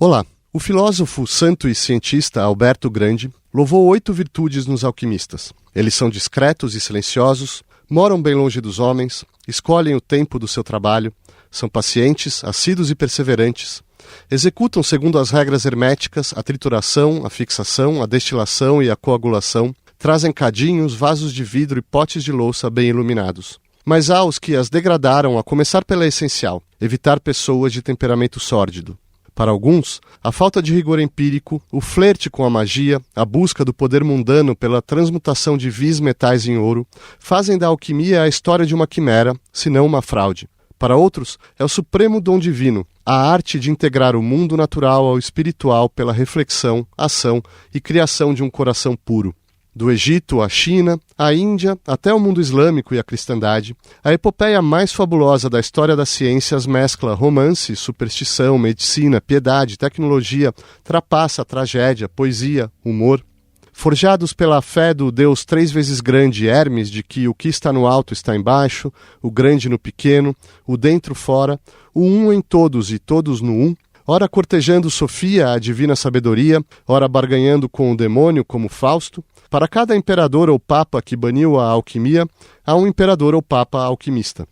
Olá! O filósofo, santo e cientista Alberto Grande louvou 8 virtudes nos alquimistas. Eles são discretos e silenciosos, moram bem longe dos homens, escolhem o tempo do seu trabalho, são pacientes, assíduos e perseverantes, executam segundo as regras herméticas a trituração, a fixação, a destilação e a coagulação, trazem cadinhos, vasos de vidro e potes de louça bem iluminados. Mas há os que as degradaram, a começar pela essencial, evitar pessoas de temperamento sórdido. Para alguns, a falta de rigor empírico, o flerte com a magia, a busca do poder mundano pela transmutação de vis metais em ouro, fazem da alquimia a história de uma quimera, se não uma fraude. Para outros, é o supremo dom divino, a arte de integrar o mundo natural ao espiritual pela reflexão, ação e criação de um coração puro. Do Egito à China, à Índia, até o mundo islâmico e a cristandade, a epopeia mais fabulosa da história das ciências mescla romance, superstição, medicina, piedade, tecnologia, trapaça, tragédia, poesia, humor. Forjados pela fé do Deus 3 vezes grande Hermes, de que o que está no alto está embaixo, o grande no pequeno, o dentro fora, o um em todos e todos no um, ora cortejando Sofia, a divina sabedoria, ora barganhando com o demônio como Fausto, para cada imperador ou papa que baniu a alquimia, há um imperador ou papa alquimista.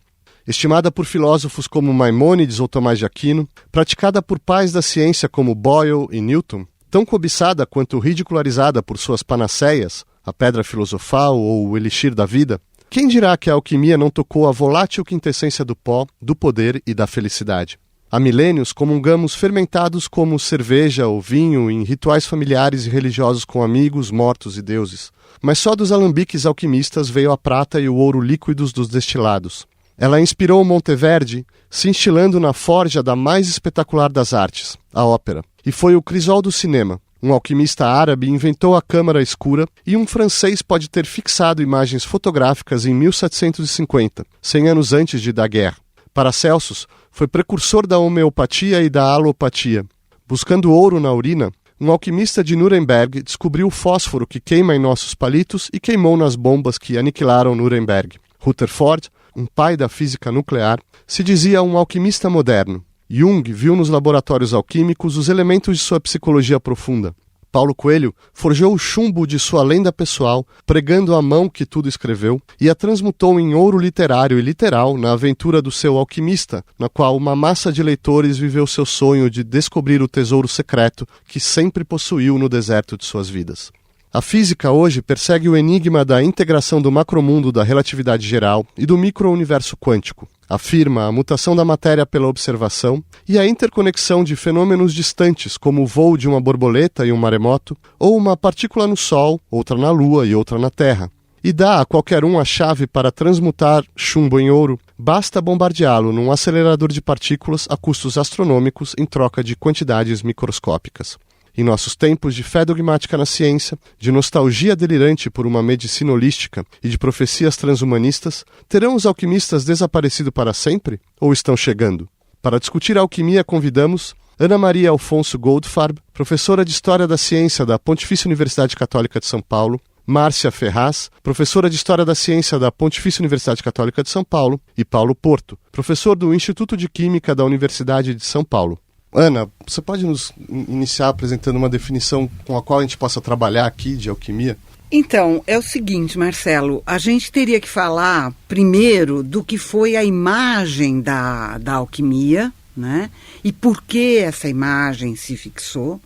Estimada por filósofos como Maimônides ou Tomás de Aquino, praticada por pais da ciência como Boyle e Newton, tão cobiçada quanto ridicularizada por suas panaceias, a pedra filosofal ou o elixir da vida, quem dirá que a alquimia não tocou a volátil quintessência do pó, do poder e da felicidade? Há milênios comungamos fermentados como cerveja ou vinho em rituais familiares e religiosos com amigos, mortos e deuses. Mas só dos alambiques alquimistas veio a prata e o ouro líquidos dos destilados. Ela inspirou Monteverdi, cintilando na forja da mais espetacular das artes, a ópera. E foi o crisol do cinema. Um alquimista árabe inventou a câmara escura e um francês pode ter fixado imagens fotográficas em 1750, 100 anos antes de Daguerre. Paracelsus foi precursor da homeopatia e da alopatia. Buscando ouro na urina, um alquimista de Nuremberg descobriu o fósforo que queima em nossos palitos e queimou nas bombas que aniquilaram Nuremberg. Rutherford, um pai da física nuclear, se dizia um alquimista moderno. Jung viu nos laboratórios alquímicos os elementos de sua psicologia profunda. Paulo Coelho forjou o chumbo de sua lenda pessoal, pregando a mão que tudo escreveu, e a transmutou em ouro literário e literal na aventura do seu Alquimista, na qual uma massa de leitores viveu seu sonho de descobrir o tesouro secreto que sempre possuiu no deserto de suas vidas. A física hoje persegue o enigma da integração do macromundo da relatividade geral e do micro-universo quântico. Afirma a mutação da matéria pela observação e a interconexão de fenômenos distantes, como o voo de uma borboleta e um maremoto, ou uma partícula no Sol, outra na Lua e outra na Terra. E dá a qualquer um a chave para transmutar chumbo em ouro, basta bombardeá-lo num acelerador de partículas a custos astronômicos em troca de quantidades microscópicas. Em nossos tempos de fé dogmática na ciência, de nostalgia delirante por uma medicina holística e de profecias transhumanistas, terão os alquimistas desaparecido para sempre? Ou estão chegando? Para discutir a alquimia, convidamos Ana Maria Alfonso Goldfarb, professora de História da Ciência da Pontifícia Universidade Católica de São Paulo, Márcia Ferraz, professora de História da Ciência da Pontifícia Universidade Católica de São Paulo, e Paulo Porto, professor do Instituto de Química da Universidade de São Paulo. Ana, você pode nos iniciar apresentando uma definição com a qual a gente possa trabalhar aqui de alquimia? Então, é o seguinte, Marcelo, a gente teria que falar primeiro do que foi a imagem da alquimia, né? E por que essa imagem se fixou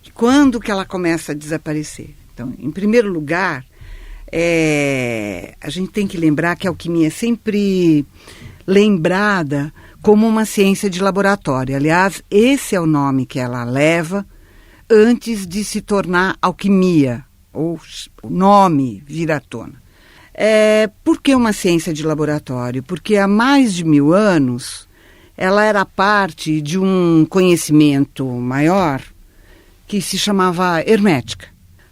e quando que ela começa a desaparecer. Então, em primeiro lugar, a gente tem que lembrar que a alquimia é sempre lembrada como uma ciência de laboratório. Aliás, esse é o nome que ela leva antes de se tornar alquimia, ou o nome vir à tona. Por que uma ciência de laboratório? Porque há mais de 1000 anos ela era parte de um conhecimento maior que se chamava hermética.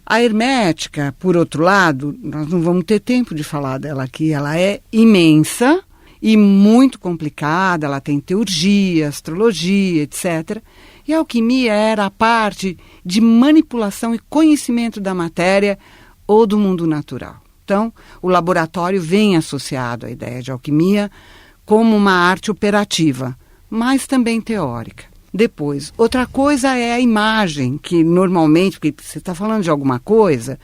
A hermética, por outro lado, nós não vamos ter tempo de falar dela aqui, ela é imensa e muito complicada, ela tem teurgia, astrologia, etc. E a alquimia era a parte de manipulação e conhecimento da matéria ou do mundo natural. Então, o laboratório vem associado à ideia de alquimia como uma arte operativa, mas também teórica. depois. Outra coisa é a imagem, que normalmente, porque você está falando de alguma coisa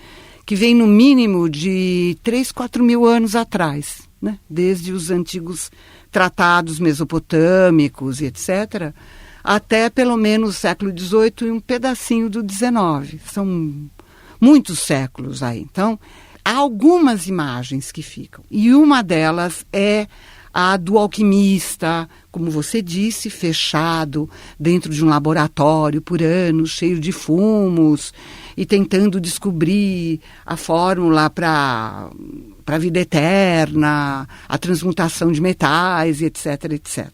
que vem no mínimo de 3-4 mil anos atrás, né? Desde os antigos tratados mesopotâmicos e etc., até pelo menos o século XVIII e um pedacinho do XIX. São muitos séculos aí. Então, há algumas imagens que ficam. E uma delas é a do alquimista, como você disse, fechado dentro de um laboratório por anos, cheio de fumos, e tentando descobrir a fórmula para a vida eterna, a transmutação de metais, etc, etc.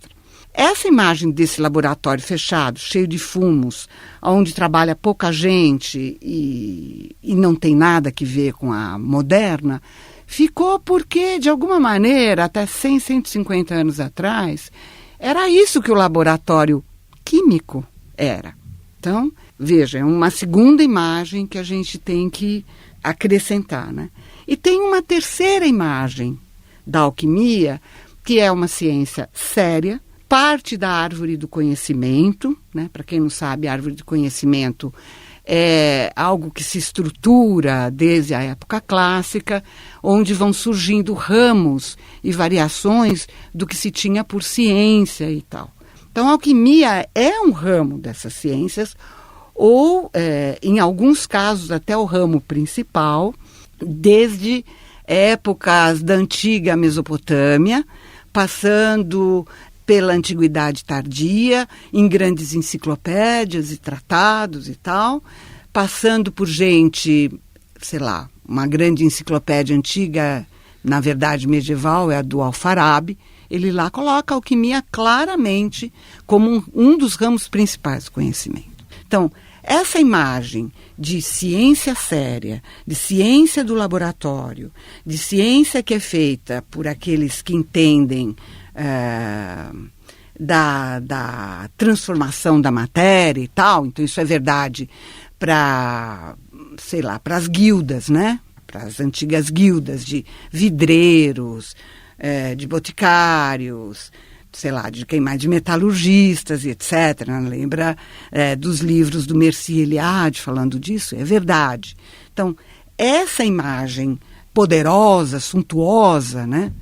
Essa imagem desse laboratório fechado, cheio de fumos, onde trabalha pouca gente e não tem nada que ver com a moderna, ficou porque, de alguma maneira, até 100, 150 anos atrás, era isso que o laboratório químico era. Então, veja, é uma segunda imagem que a gente tem que acrescentar, né? E tem uma terceira imagem da alquimia, que é uma ciência séria, parte da árvore do conhecimento, né? Para quem não sabe, a árvore do conhecimento é algo que se estrutura desde a época clássica, onde vão surgindo ramos e variações do que se tinha por ciência e tal. Então, a alquimia é um ramo dessas ciências, ou, em alguns casos, até o ramo principal, desde épocas da antiga Mesopotâmia, passando pela Antiguidade Tardia, em grandes enciclopédias e tratados e tal, passando por gente, sei lá, uma grande enciclopédia antiga, na verdade medieval, é a do Alfarabi. Ele lá coloca a alquimia claramente como um dos ramos principais do conhecimento. Então, essa imagem de ciência séria, de ciência do laboratório, de ciência que é feita por aqueles que entendem da transformação da matéria e tal, então isso é verdade para, sei lá, para as guildas, né? Para as antigas guildas de vidreiros, de boticários, sei lá, de quem mais, de metalurgistas e etc. Lembra dos livros do Mercier-Eliade falando disso? É verdade. Então, essa imagem poderosa, suntuosa, né,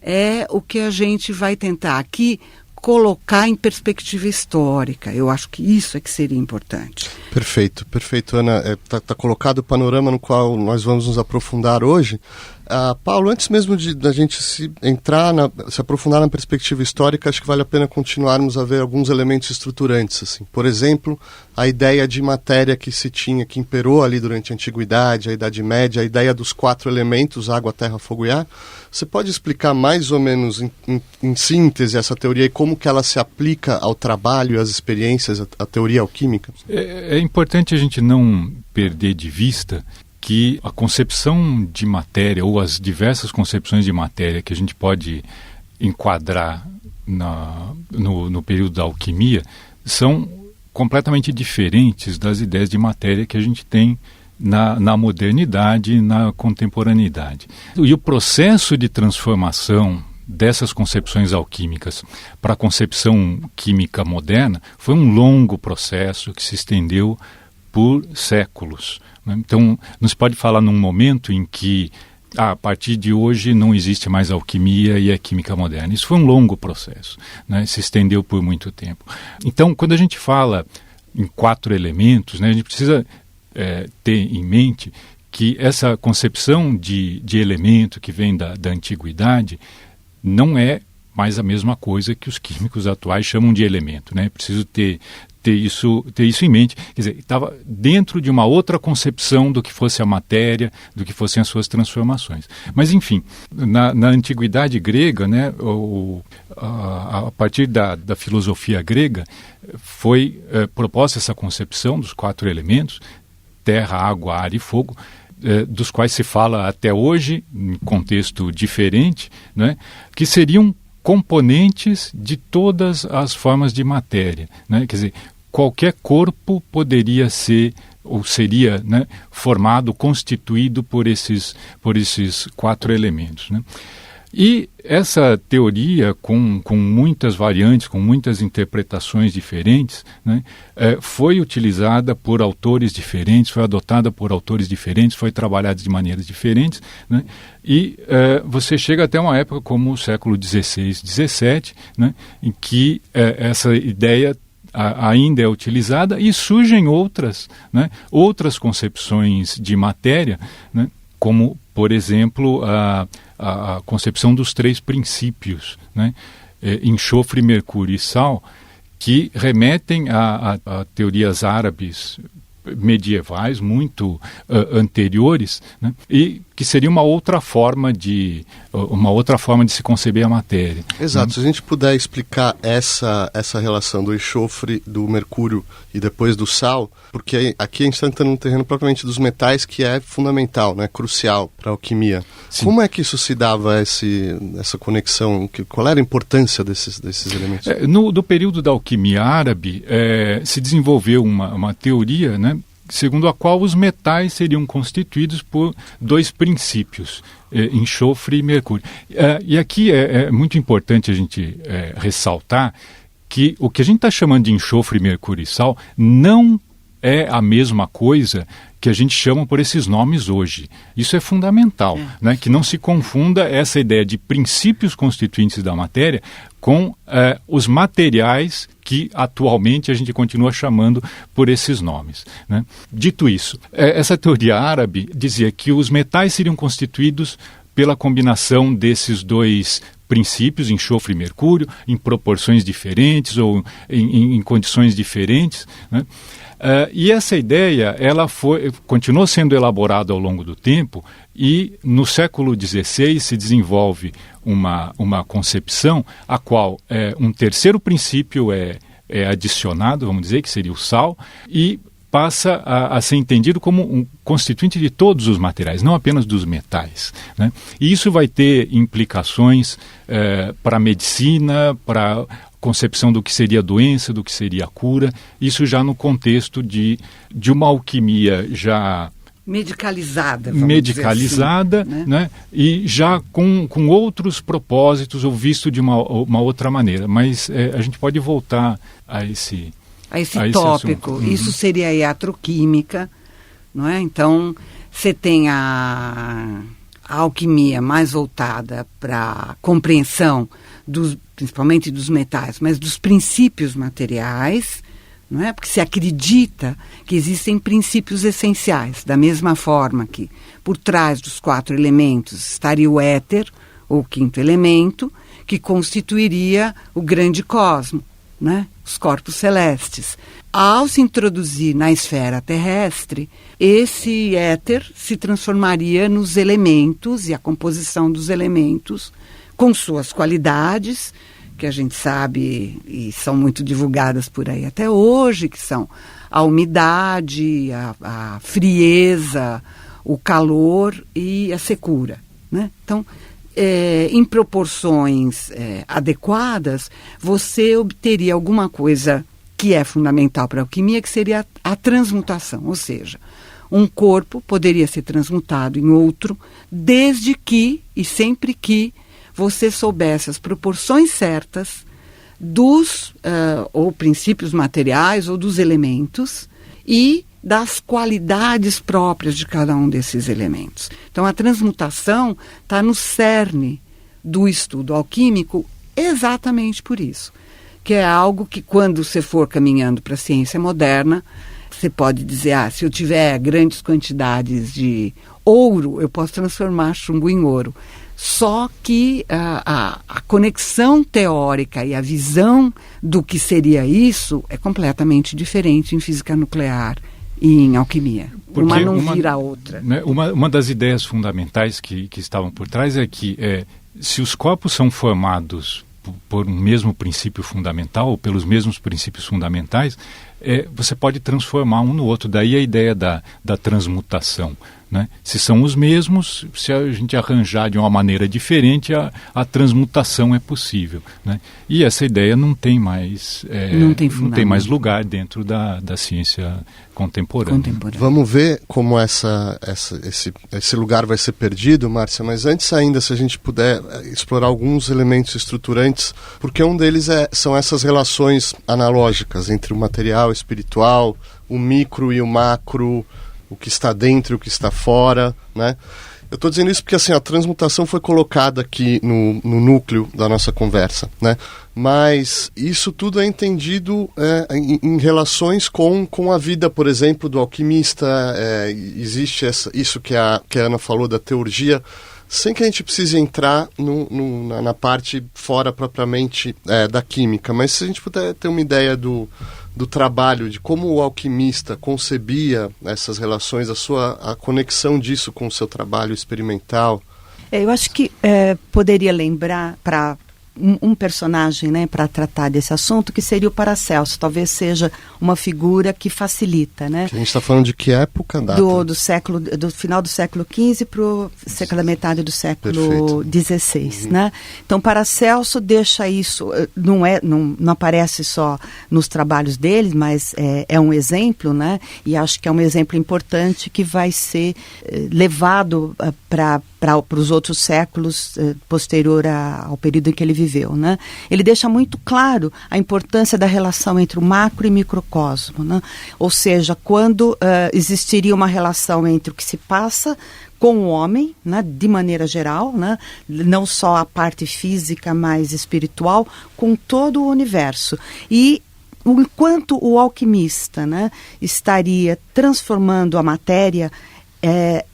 é o que a gente vai tentar aqui colocar em perspectiva histórica. Eu acho que isso é que seria importante. Perfeito, perfeito, Ana. Tá colocado o panorama no qual nós vamos nos aprofundar hoje. Paulo, antes mesmo da gente se aprofundar na perspectiva histórica, acho que vale a pena continuarmos a ver alguns elementos estruturantes. Assim. Por exemplo, a ideia de matéria que se tinha, que imperou ali durante a Antiguidade, a Idade Média, a ideia dos 4 elementos, água, terra, fogo e ar. Você pode explicar mais ou menos em síntese essa teoria e como que ela se aplica ao trabalho e às experiências, a teoria alquímica? É importante a gente não perder de vista que a concepção de matéria, ou as diversas concepções de matéria que a gente pode enquadrar no período da alquimia, são completamente diferentes das ideias de matéria que a gente tem na modernidade e na contemporaneidade. E o processo de transformação dessas concepções alquímicas para a concepção química moderna foi um longo processo que se estendeu por séculos. Então, não se pode falar num momento em que, a partir de hoje, não existe mais alquimia e é química moderna. Isso foi um longo processo, né? Se estendeu por muito tempo. Então, quando a gente fala em 4 elementos, né, a gente precisa ter em mente que essa concepção de elemento que vem da antiguidade não é mais a mesma coisa que os químicos atuais chamam de elemento, né? Preciso ter isso em mente. Quer dizer, estava dentro de uma outra concepção do que fosse a matéria, do que fossem as suas transformações. Mas, enfim, na antiguidade grega, né, a partir da filosofia grega, foi proposta essa concepção dos 4 elementos, terra, água, ar e fogo, dos quais se fala até hoje, em contexto diferente, né, que seriam componentes de todas as formas de matéria, né? Quer dizer, qualquer corpo poderia ser ou seria, né, formado, constituído por esses 4 elementos, né? E essa teoria, com muitas variantes, com muitas interpretações diferentes, né, foi utilizada por autores diferentes, foi adotada por autores diferentes, foi trabalhada de maneiras diferentes, né, e você chega até uma época como o século XVI, XVII, né, em que essa ideia ainda é utilizada e surgem outras, né, outras concepções de matéria, né, como, por exemplo, a concepção dos 3 princípios, né, enxofre, mercúrio e sal, que remetem a teorias árabes medievais muito anteriores, né, e que seria uma outra forma de se conceber a matéria. Exato. Se a gente puder explicar essa relação do enxofre, do mercúrio e depois do sal, porque aqui a gente está entrando no terreno propriamente dos metais, que é fundamental, né, crucial para a alquimia. Sim. Como é que isso se dava, essa conexão? Qual era a importância desses elementos? No período da alquimia árabe, se desenvolveu uma teoria, né, segundo a qual os metais seriam constituídos por 2 princípios, enxofre e mercúrio. E aqui é muito importante a gente ressaltar que o que a gente está chamando de enxofre, mercúrio e sal não é a mesma coisa que a gente chama por esses nomes hoje. Isso é fundamental, né? Que não se confunda essa ideia de princípios constituintes da matéria com os materiais que atualmente a gente continua chamando por esses nomes, né? Dito isso, essa teoria árabe dizia que os metais seriam constituídos pela combinação desses 2 princípios, enxofre e mercúrio, em proporções diferentes ou em condições diferentes, né? E essa ideia continuou sendo elaborada ao longo do tempo, e no século XVI se desenvolve uma concepção a qual um terceiro princípio é adicionado, vamos dizer, que seria o sal, e passa a ser entendido como um constituinte de todos os materiais, não apenas dos metais, né? E isso vai ter implicações para a medicina, para concepção do que seria a doença, do que seria a cura, isso já no contexto de uma alquimia já medicalizada, assim, né? E já com outros propósitos ou visto de uma outra maneira. Mas a gente pode voltar a esse tópico. Isso seria a iatroquímica, não é? Então, você tem a alquimia mais voltada para a compreensão principalmente dos metais, mas dos princípios materiais, não é? Porque se acredita que existem princípios essenciais, da mesma forma que por trás dos 4 elementos estaria o éter, ou 5º elemento, que constituiria o grande cosmo, né? Os corpos celestes. Ao se introduzir na esfera terrestre, esse éter se transformaria nos elementos e a composição dos elementos com suas qualidades, que a gente sabe e são muito divulgadas por aí até hoje, que são a umidade, a frieza, o calor e a secura, né? Então, em proporções adequadas, você obteria alguma coisa que é fundamental para a alquimia, que seria a transmutação, ou seja, um corpo poderia ser transmutado em outro, desde que e sempre que você soubesse as proporções certas dos ou princípios materiais ou dos elementos e das qualidades próprias de cada um desses elementos. Então, a transmutação está no cerne do estudo alquímico exatamente por isso, que é algo que, quando você for caminhando para a ciência moderna, você pode dizer, se eu tiver grandes quantidades de ouro, eu posso transformar chumbo em ouro. Só que a conexão teórica e a visão do que seria isso é completamente diferente em física nuclear e em alquimia. Porque uma não vira a outra. Né, uma das ideias fundamentais que estavam por trás é que se os corpos são formados por um mesmo princípio fundamental, ou pelos mesmos princípios fundamentais, você pode transformar um no outro. Daí a ideia da transmutação, né? Se são os mesmos, se a gente arranjar de uma maneira diferente, a transmutação é possível, né? E essa ideia não tem mais, não tem mais lugar dentro da ciência contemporânea. Vamos ver como esse lugar vai ser perdido, Márcia, mas antes ainda, se a gente puder explorar alguns elementos estruturantes, porque um deles são essas relações analógicas entre o material espiritual, o micro e o macro, o que está dentro e o que está fora, né? Eu estou dizendo isso porque assim, a transmutação foi colocada aqui no núcleo da nossa conversa, né? Mas isso tudo é entendido em relações com a vida, por exemplo, do alquimista. Existe isso que a Ana falou da teurgia, sem que a gente precise entrar na parte fora propriamente da química. Mas se a gente puder ter uma ideia do trabalho, de como o alquimista concebia essas relações, a conexão disso com o seu trabalho experimental. Eu acho que poderia lembrar para um personagem, né, para tratar desse assunto, que seria o Paracelso. Talvez seja uma figura que facilita, né? A gente está falando de que época? Data? Do final do século XV para a metade do século XVI, né? Então, Paracelso deixa isso, não aparece só nos trabalhos dele, mas é um exemplo, né? E acho que é um exemplo importante que vai ser levado para os outros séculos posterior ao período em que ele viveu, né? Ele deixa muito claro a importância da relação entre o macro e microcosmo, né? Ou seja, quando existiria uma relação entre o que se passa com o homem, né, de maneira geral, né, não só a parte física, mas espiritual, com todo o universo. E enquanto o alquimista, né, estaria transformando a matéria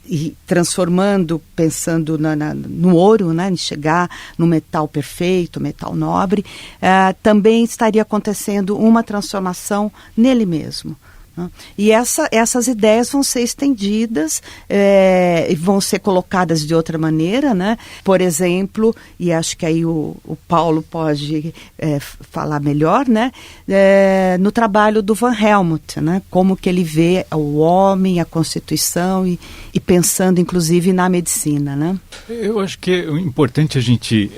e transformando, pensando no ouro, né, em chegar no metal perfeito, metal nobre, também estaria acontecendo uma transformação nele mesmo. E essas ideias vão ser estendidas e vão ser colocadas de outra maneira, né? Por exemplo, e acho que aí o Paulo pode falar melhor, né? No trabalho do Van Helmont, né? Como que ele vê o homem, a Constituição e pensando inclusive na medicina, né? Eu acho que é importante a gente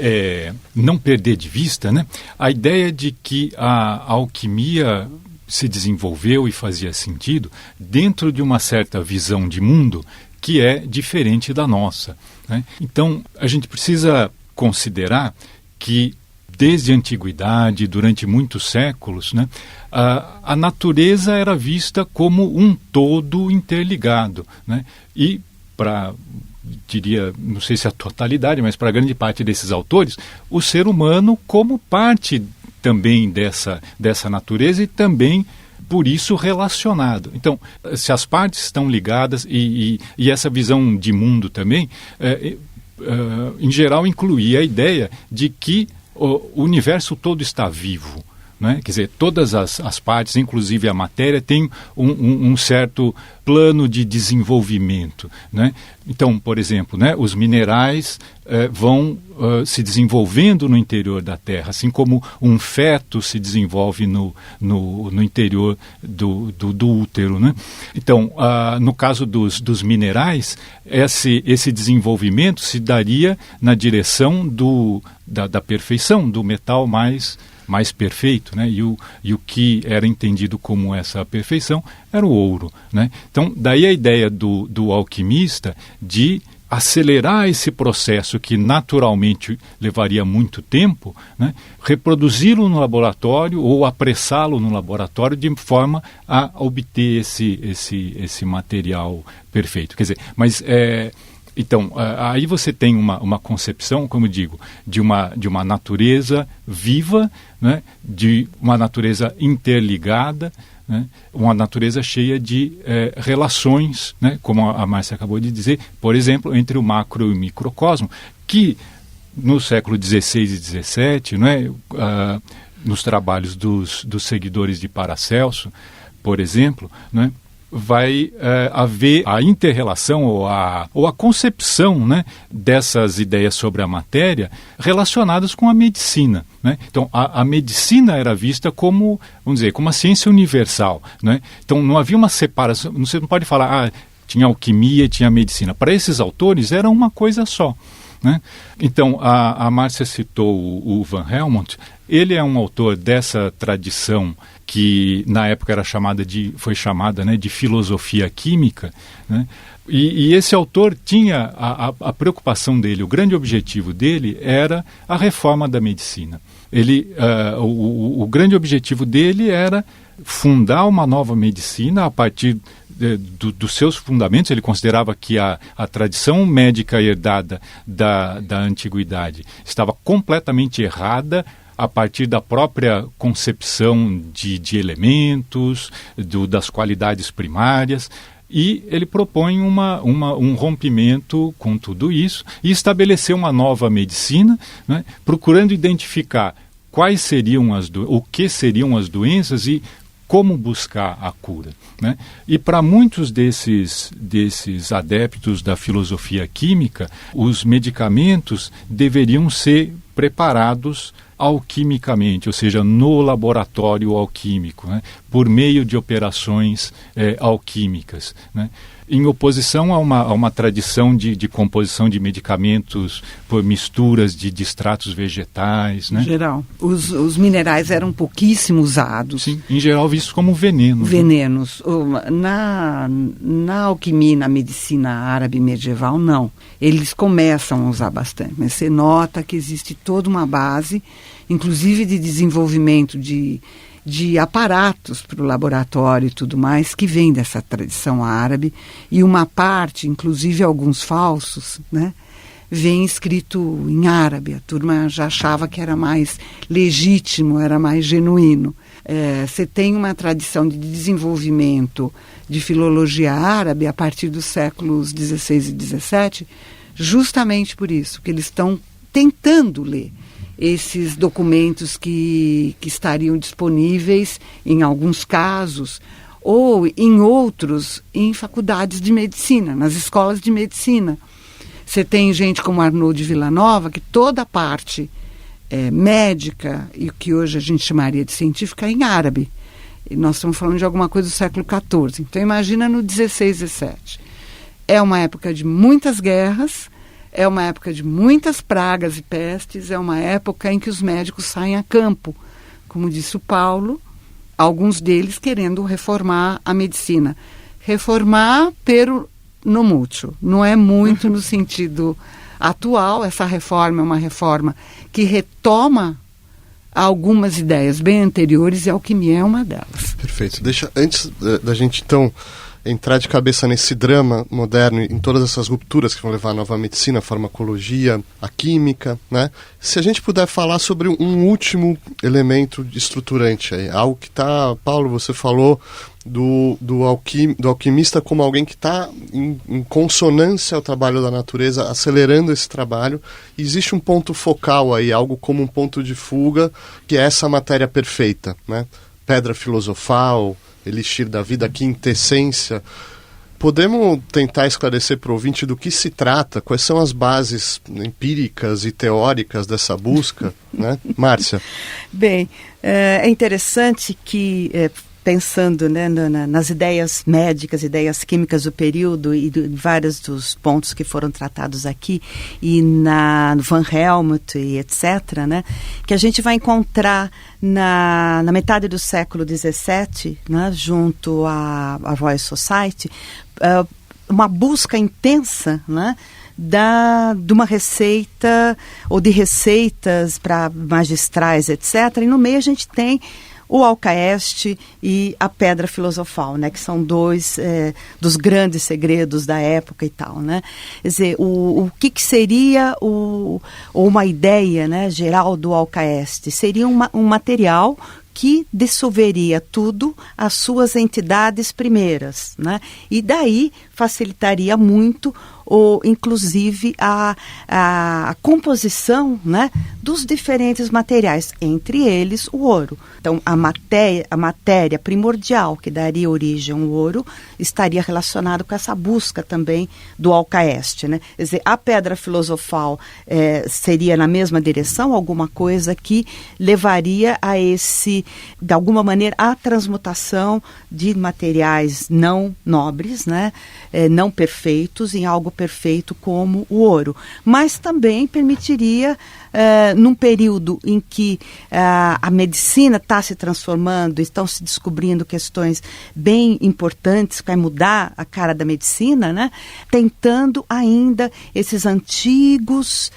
não perder de vista, né, a ideia de que a alquimia se desenvolveu e fazia sentido dentro de uma certa visão de mundo que é diferente da nossa, né? Então, a gente precisa considerar que desde a antiguidade, durante muitos séculos, né, a natureza era vista como um todo interligado, né? E diria, não sei se a totalidade, mas para grande parte desses autores, o ser humano como parte também dessa natureza e também, por isso, relacionado. Então, se as partes estão ligadas e essa visão de mundo também, em geral, incluía a ideia de que o universo todo está vivo, né? Quer dizer, todas as partes, inclusive a matéria, tem um certo plano de desenvolvimento, né? Então, por exemplo, né, os minerais vão se desenvolvendo no interior da Terra, assim como um feto se desenvolve no interior do útero, né? Então, no caso dos minerais, esse desenvolvimento se daria na direção da perfeição, do metal mais perfeito, né? E o que era entendido como essa perfeição era o ouro, né? Então, daí a ideia do alquimista de acelerar esse processo que naturalmente levaria muito tempo, né? Reproduzi-lo no laboratório ou apressá-lo no laboratório de forma a obter esse material perfeito. Quer dizer, mas então, aí você tem uma concepção, como eu digo, de uma natureza viva, né, de uma natureza interligada, né, uma natureza cheia de relações, né, como a Márcia acabou de dizer, por exemplo, entre o macro e o microcosmo, que no século XVI e XVII, né, nos trabalhos dos seguidores de Paracelso, por exemplo, né, vai haver a inter-relação ou a concepção, né, dessas ideias sobre a matéria relacionadas com a medicina, né? Então, a medicina era vista como, vamos dizer, como uma ciência universal, né? Então, não havia uma separação, você não pode falar, Tinha alquimia e tinha medicina. Para esses autores era uma coisa só, né? Então, a Márcia citou o Van Helmont. Ele é um autor dessa tradição que na época foi chamada, né, de filosofia química, né? E esse autor tinha a preocupação dele, o grande objetivo dele era a reforma da medicina. O grande objetivo dele era fundar uma nova medicina a partir dos seus fundamentos. Ele considerava que a tradição médica herdada da antiguidade estava completamente errada a partir da própria concepção de elementos, das qualidades primárias. E ele propõe um rompimento com tudo isso e estabelecer uma nova medicina, né, procurando identificar quais seriam o que seriam as doenças e como buscar a cura, né? E para muitos desses adeptos da filosofia química, os medicamentos deveriam ser preparados alquimicamente, ou seja, no laboratório alquímico, né, por meio de operações alquímicas, né, em oposição a uma tradição de composição de medicamentos por misturas de extratos vegetais, né? Em geral, os minerais eram pouquíssimo usados. Sim, em geral vistos como venenos. Venenos. Na alquimia e na medicina árabe medieval, não. Eles começam a usar bastante, mas você nota que existe toda uma base, inclusive de desenvolvimento de aparatos para o laboratório e tudo mais, que vem dessa tradição árabe, e uma parte, inclusive alguns falsos, né, vem escrito em árabe. A turma já achava que era mais legítimo, era mais genuíno. Você tem uma tradição de desenvolvimento de filologia árabe a partir dos séculos XVI e XVII, justamente por isso, que eles estão tentando ler esses documentos que estariam disponíveis, em alguns casos, ou em outros, em faculdades de medicina, nas escolas de medicina. Você tem gente como Arnaud de Villanova, que toda a parte médica, e o que hoje a gente chamaria de científica, é em árabe. E nós estamos falando de alguma coisa do século XIV. Então, imagina no XVI e XVII. É uma época de muitas guerras, é uma época de muitas pragas e pestes, é uma época em que os médicos saem a campo, como disse o Paulo, alguns deles querendo reformar a medicina. Reformar pero no mucho, não é muito no sentido atual. Essa reforma é uma reforma que retoma algumas ideias bem anteriores e a alquimia é uma delas. Perfeito. Antes da gente, então, entrar de cabeça nesse drama moderno, em todas essas rupturas que vão levar a nova medicina, a farmacologia, a química, né? Se a gente puder falar sobre um último elemento estruturante aí, algo que está, Paulo, você falou do alquimista como alguém que está em consonância ao trabalho da natureza, acelerando esse trabalho. E existe um ponto focal aí, algo como um ponto de fuga, que é essa matéria perfeita, né? Pedra filosofal, elixir da vida, quintessência. Podemos tentar esclarecer para o ouvinte do que se trata, quais são as bases empíricas e teóricas dessa busca, né? Márcia? Bem, é interessante que, pensando, né, nas ideias médicas, ideias químicas do período e vários dos pontos que foram tratados aqui, e no Van Helmont e etc., né, que a gente vai encontrar na metade do século XVII, né, junto à Royal Society, uma busca intensa, né, de uma receita ou de receitas para magistrais, etc. E no meio a gente tem o alcaeste e a pedra filosofal, né, que são dois dos grandes segredos da época e tal, né? Quer dizer, o que seria uma ideia, né, geral do alcaeste? Seria um material que dissolveria tudo às suas entidades primeiras, né? E daí facilitaria muito ou inclusive a composição, né, dos diferentes materiais, entre eles o ouro. Então, a matéria primordial que daria origem ao ouro estaria relacionada com essa busca também do alcaeste, né? Quer dizer, a pedra filosofal seria na mesma direção, alguma coisa que levaria a de alguma maneira, a transmutação de materiais não nobres, né? Não perfeitos, em algo perfeito como o ouro. Mas também permitiria, num período em que a medicina está se transformando, estão se descobrindo questões bem importantes que vai mudar a cara da medicina, né? Tentando ainda essas antigas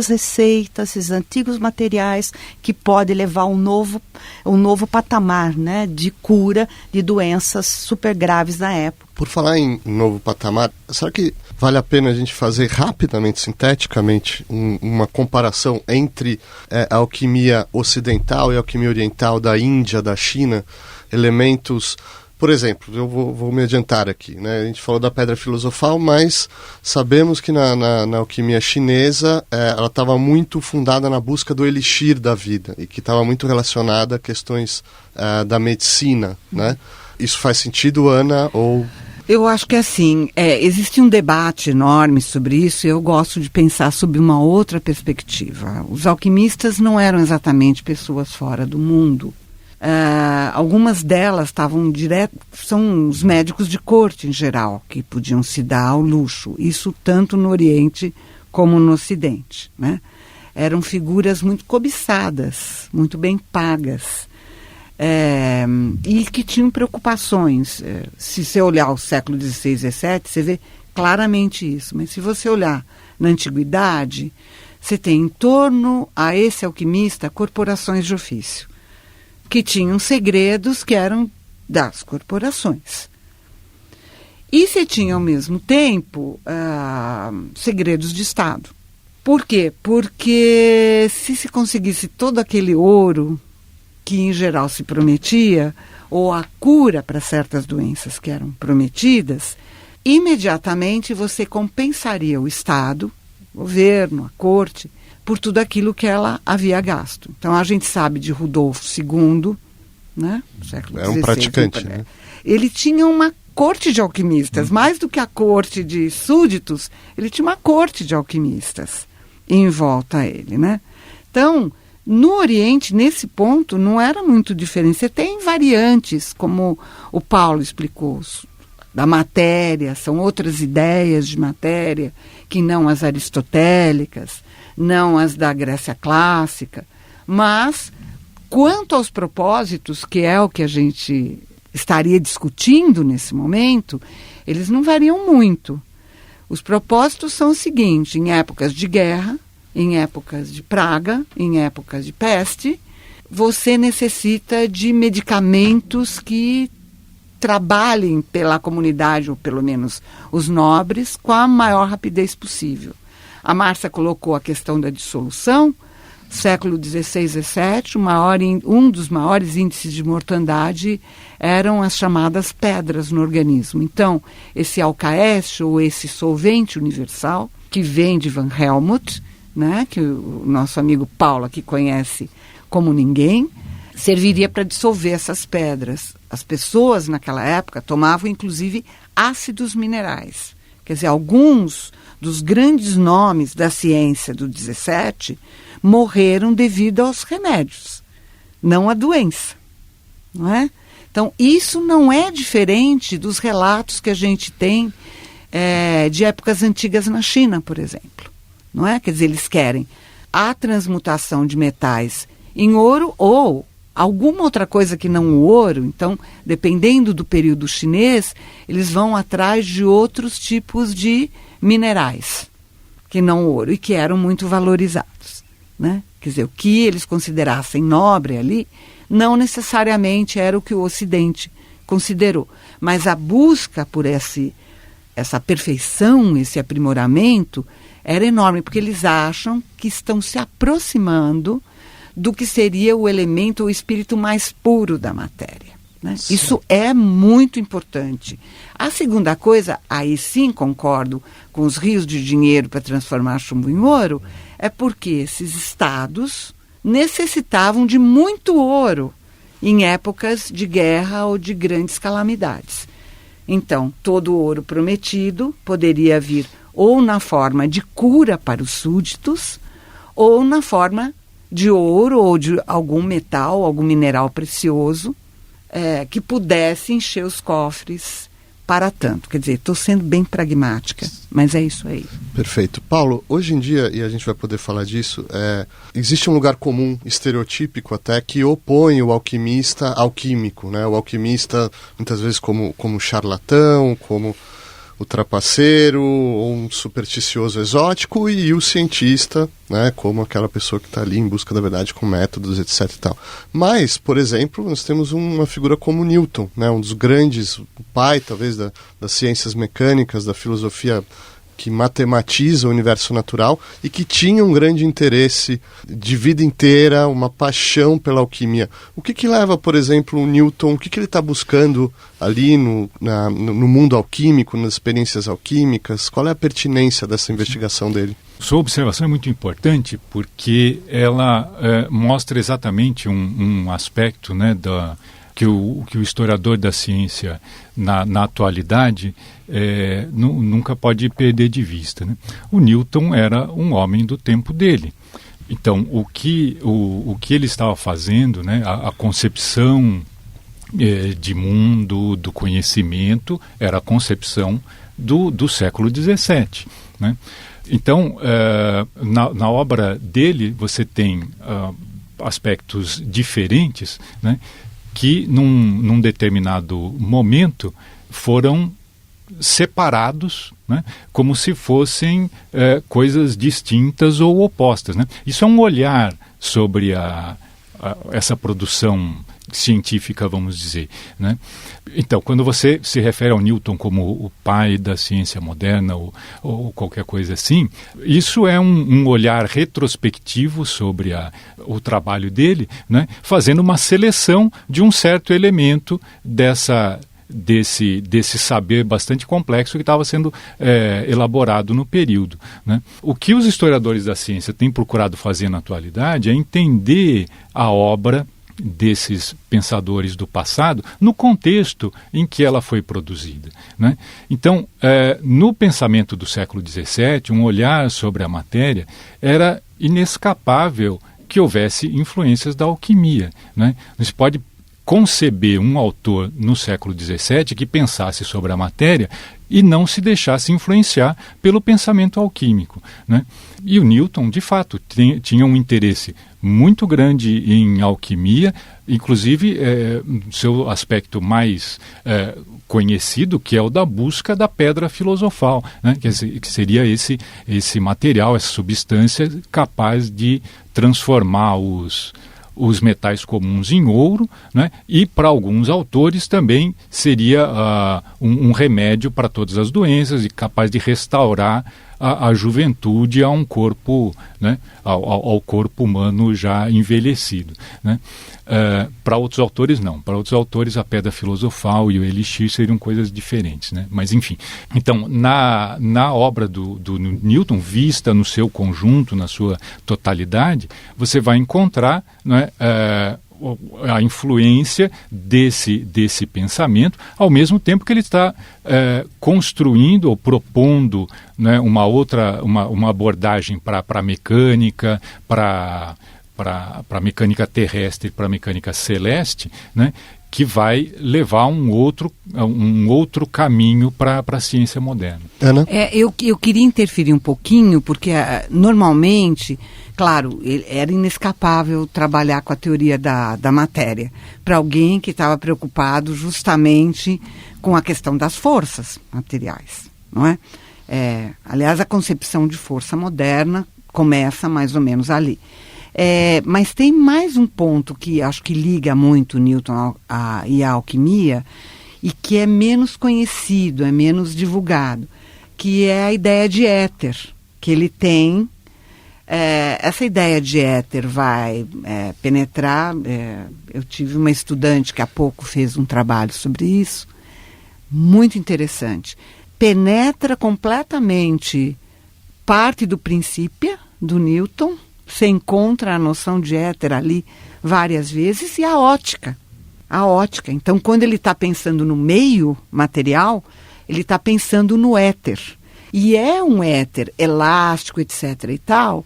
receitas, esses antigos materiais que podem levar a um novo patamar, né, de cura de doenças super graves na época. Por falar em novo patamar, será que vale a pena a gente fazer rapidamente, sinteticamente, uma comparação entre a alquimia ocidental e a alquimia oriental da Índia, da China? Elementos, por exemplo, eu vou me adiantar aqui, né? A gente falou da pedra filosofal, mas sabemos que na alquimia chinesa ela estava muito fundada na busca do elixir da vida e que estava muito relacionada a questões da medicina, né? Isso faz sentido, Ana, ou... Eu acho que assim, existe um debate enorme sobre isso e eu gosto de pensar sob uma outra perspectiva. Os alquimistas não eram exatamente pessoas fora do mundo. Algumas delas estavam são os médicos de corte em geral, que podiam se dar ao luxo. Isso tanto no Oriente como no Ocidente, né? Eram figuras muito cobiçadas, muito bem pagas. E que tinham preocupações. Se você olhar o século XVI e XVII, você vê claramente isso. Mas se você olhar na Antiguidade, você tem em torno a esse alquimista corporações de ofício, que tinham segredos que eram das corporações. E você tinha, ao mesmo tempo, segredos de Estado. Por quê? Porque se conseguisse todo aquele ouro que em geral se prometia, ou a cura para certas doenças que eram prometidas, imediatamente você compensaria o Estado, o governo, a corte, por tudo aquilo que ela havia gasto. Então a gente sabe de Rudolfo II, né? Século Era um XVI, praticante, né? Ele tinha uma corte de alquimistas, mais do que a corte de súditos, ele tinha uma corte de alquimistas em volta a ele, né? Então, no Oriente, nesse ponto, não era muito diferente. Você tem variantes, como o Paulo explicou, da matéria, são outras ideias de matéria, que não as aristotélicas, não as da Grécia clássica. Mas, quanto aos propósitos, que é o que a gente estaria discutindo nesse momento, eles não variam muito. Os propósitos são os seguintes: em épocas de guerra, em épocas de praga, em épocas de peste, você necessita de medicamentos que trabalhem pela comunidade, ou pelo menos os nobres, com a maior rapidez possível. A Márcia colocou a questão da dissolução. Século XVI e XVII, um dos maiores índices de mortandade eram as chamadas pedras no organismo. Então, esse alcaeste, ou esse solvente universal, que vem de Van Helmont, né, que o nosso amigo Paulo aqui conhece como ninguém, serviria para dissolver essas pedras. As pessoas naquela época tomavam inclusive ácidos minerais. Quer dizer, alguns dos grandes nomes da ciência do 17 morreram devido aos remédios, não à doença, não é? Então, isso não é diferente dos relatos que a gente tem de épocas antigas na China, por exemplo. Não é? Quer dizer, eles querem a transmutação de metais em ouro ou alguma outra coisa que não o ouro. Então, dependendo do período chinês, eles vão atrás de outros tipos de minerais que não o ouro e que eram muito valorizados, né? Quer dizer, o que eles considerassem nobre ali não necessariamente era o que o Ocidente considerou. Mas a busca por essa perfeição, esse aprimoramento, era enorme, porque eles acham que estão se aproximando do que seria o elemento, o espírito mais puro da matéria. né? Isso é muito importante. A segunda coisa, aí sim concordo com os rios de dinheiro para transformar chumbo em ouro, é porque esses estados necessitavam de muito ouro em épocas de guerra ou de grandes calamidades. Então, todo o ouro prometido poderia vir ou na forma de cura para os súditos, ou na forma de ouro ou de algum metal, algum mineral precioso, que pudesse encher os cofres para tanto. Quer dizer, estou sendo bem pragmática, mas é isso aí. Perfeito. Paulo, hoje em dia, e a gente vai poder falar disso, existe um lugar comum, estereotípico até, que opõe o alquimista ao químico, né? O alquimista, muitas vezes, como charlatão, como o trapaceiro, ou um supersticioso exótico, e o cientista, né, como aquela pessoa que está ali em busca da verdade com métodos, etc. e tal. Mas, por exemplo, nós temos uma figura como Newton, né, um dos grandes, o pai, talvez, das ciências mecânicas, da filosofia que matematiza o universo natural e que tinha um grande interesse de vida inteira, uma paixão pela alquimia. O que leva, por exemplo, o Newton, o que ele está buscando ali no mundo alquímico, nas experiências alquímicas? Qual é a pertinência dessa investigação dele? Sua observação é muito importante porque ela mostra exatamente um aspecto, né, que o historiador da ciência na atualidade nunca pode perder de vista, né? O Newton era um homem do tempo dele. Então, o que ele estava fazendo, né, a concepção de mundo, do conhecimento, era a concepção do século XVII, né? Então, na obra dele, você tem aspectos diferentes, né, que num determinado momento foram separados, né, como se fossem coisas distintas ou opostas, né? Isso é um olhar sobre essa produção científica, vamos dizer, né? Então, quando você se refere ao Newton como o pai da ciência moderna ou qualquer coisa assim, isso é um olhar retrospectivo sobre o trabalho dele, né, fazendo uma seleção de um certo elemento desse saber bastante complexo que estava sendo elaborado no período, né? O que os historiadores da ciência têm procurado fazer na atualidade é entender a obra desses pensadores do passado no contexto em que ela foi produzida, né? Então, no pensamento do século XVII, um olhar sobre a matéria era inescapável que houvesse influências da alquimia, né? Não se pode conceber um autor no século XVII que pensasse sobre a matéria e não se deixasse influenciar pelo pensamento alquímico, né? E o Newton, de fato, tinha um interesse muito grande em alquimia, inclusive seu aspecto mais conhecido, que é o da busca da pedra filosofal, né? Que seria esse material, essa substância capaz de transformar os metais comuns em ouro, né? E para alguns autores também seria um remédio para todas as doenças e capaz de restaurar a juventude a um corpo, né? ao corpo humano já envelhecido, né? Para outros autores não, para outros autores a pedra filosofal e o elixir seriam coisas diferentes, né? Mas enfim, então na obra do Newton, vista no seu conjunto, na sua totalidade, você vai encontrar, né, a influência desse pensamento, ao mesmo tempo que ele está construindo ou propondo, né, uma abordagem para a mecânica, para a mecânica terrestre, para a mecânica celeste, né, que vai levar um outro caminho para a ciência moderna. Ana? Eu queria interferir um pouquinho, porque normalmente, claro, era inescapável trabalhar com a teoria da matéria para alguém que estava preocupado justamente com a questão das forças materiais, não é? Aliás, a concepção de força moderna começa mais ou menos ali. Mas tem mais um ponto que acho que liga muito Newton e a alquimia e que é menos conhecido, é menos divulgado, que é a ideia de éter que ele tem essa ideia de éter vai penetrar. Eu tive uma estudante que há pouco fez um trabalho sobre isso, muito interessante. Penetra completamente parte do princípio do Newton, você encontra a noção de éter ali várias vezes, e a ótica. Então, quando ele está pensando no meio material, ele está pensando no éter. E é um éter elástico, etc. e tal,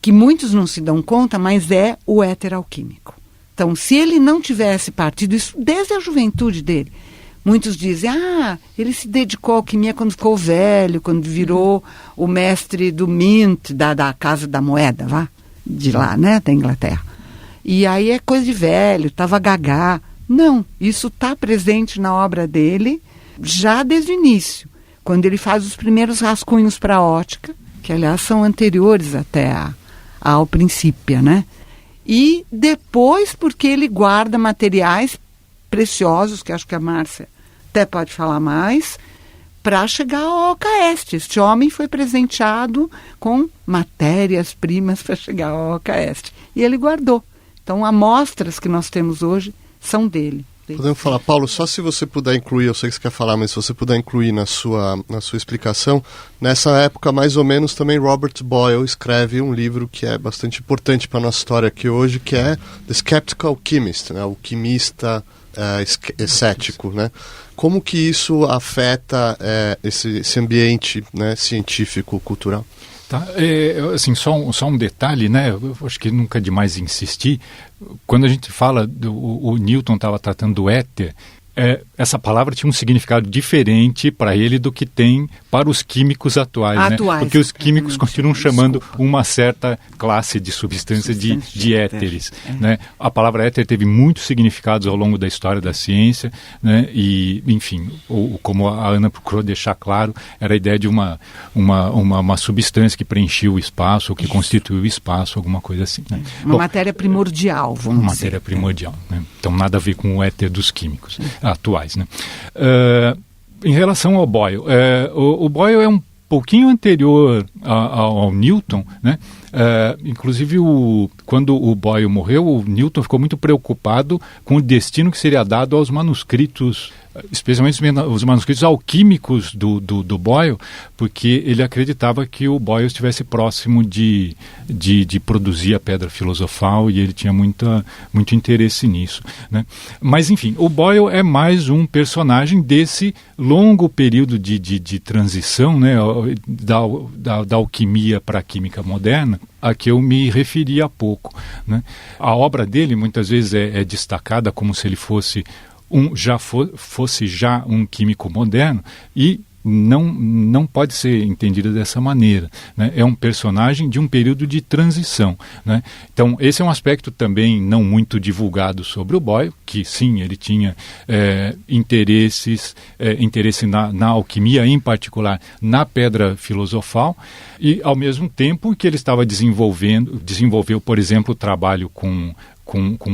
que muitos não se dão conta, mas é o éter alquímico. Então, se ele não tivesse partido isso desde a juventude dele, muitos dizem, ele se dedicou à alquimia quando ficou velho, quando virou o mestre do Mint, da Casa da Moeda, de lá, né, da Inglaterra. E aí é coisa de velho, estava gagá. Não, isso está presente na obra dele já desde o início, quando ele faz os primeiros rascunhos para a ótica, que aliás são anteriores até ao princípio, né? E depois porque ele guarda materiais preciosos, que acho que a Márcia até pode falar mais, para chegar ao Alcaeste. Este homem foi presenteado com matérias-primas para chegar ao Alcaeste. E ele guardou. Então, amostras que nós temos hoje são dele. Podemos falar, Paulo, só se você puder incluir, eu sei que você quer falar, mas se você puder incluir na sua explicação, nessa época, mais ou menos, também Robert Boyle escreve um livro que é bastante importante para a nossa história aqui hoje, que é The Skeptical Alchemist, né? O alquimista cético, né? Como que isso afeta esse ambiente, né, científico, cultural? Tá, assim, só um detalhe, né? Eu acho que nunca é demais insistir. Quando a gente fala, o Newton estava tratando do éter, essa palavra tinha um significado diferente para ele do que tem para os químicos atuais, né? Porque os químicos continuam chamando uma certa classe de substância de éteres, né? A palavra éter teve muitos significados ao longo da história da ciência, né? E, enfim, como a Ana procurou deixar claro, era a ideia de uma substância que preenchia o espaço, ou que constituiu o espaço, alguma coisa assim, né? Uma matéria primordial, vamos dizer. Matéria primordial, né? Então, nada a ver com o éter dos químicos atuais, né? Em relação ao Boyle, o Boyle é um pouquinho anterior ao Newton, né? Inclusive, quando o Boyle morreu, o Newton ficou muito preocupado com o destino que seria dado aos manuscritos, especialmente os manuscritos alquímicos do Boyle, porque ele acreditava que o Boyle estivesse próximo de produzir a pedra filosofal, e ele tinha muito interesse nisso, né? Mas, enfim, o Boyle é mais um personagem desse longo período de transição, né, da alquimia para a química moderna, a que eu me referi há pouco, né? A obra dele muitas vezes é destacada como se ele fosse fosse já um químico moderno, e não pode ser entendida dessa maneira, né? É um personagem de um período de transição, né? Então, esse é um aspecto também não muito divulgado sobre o Boyle, que sim, ele tinha interesse na alquimia, em particular na pedra filosofal, e ao mesmo tempo que ele estava desenvolveu, por exemplo, o trabalho com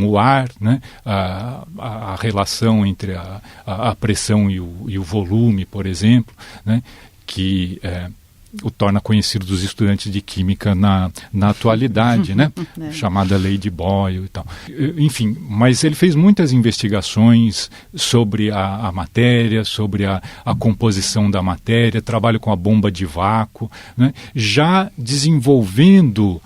o ar, né? A relação entre a pressão e o volume, por exemplo, né? Que o torna conhecido dos estudantes de química na atualidade, né? Chamada lei de Boyle e tal. Enfim, mas ele fez muitas investigações sobre a matéria, sobre a composição da matéria, trabalho com a bomba de vácuo, né? Já desenvolvendo.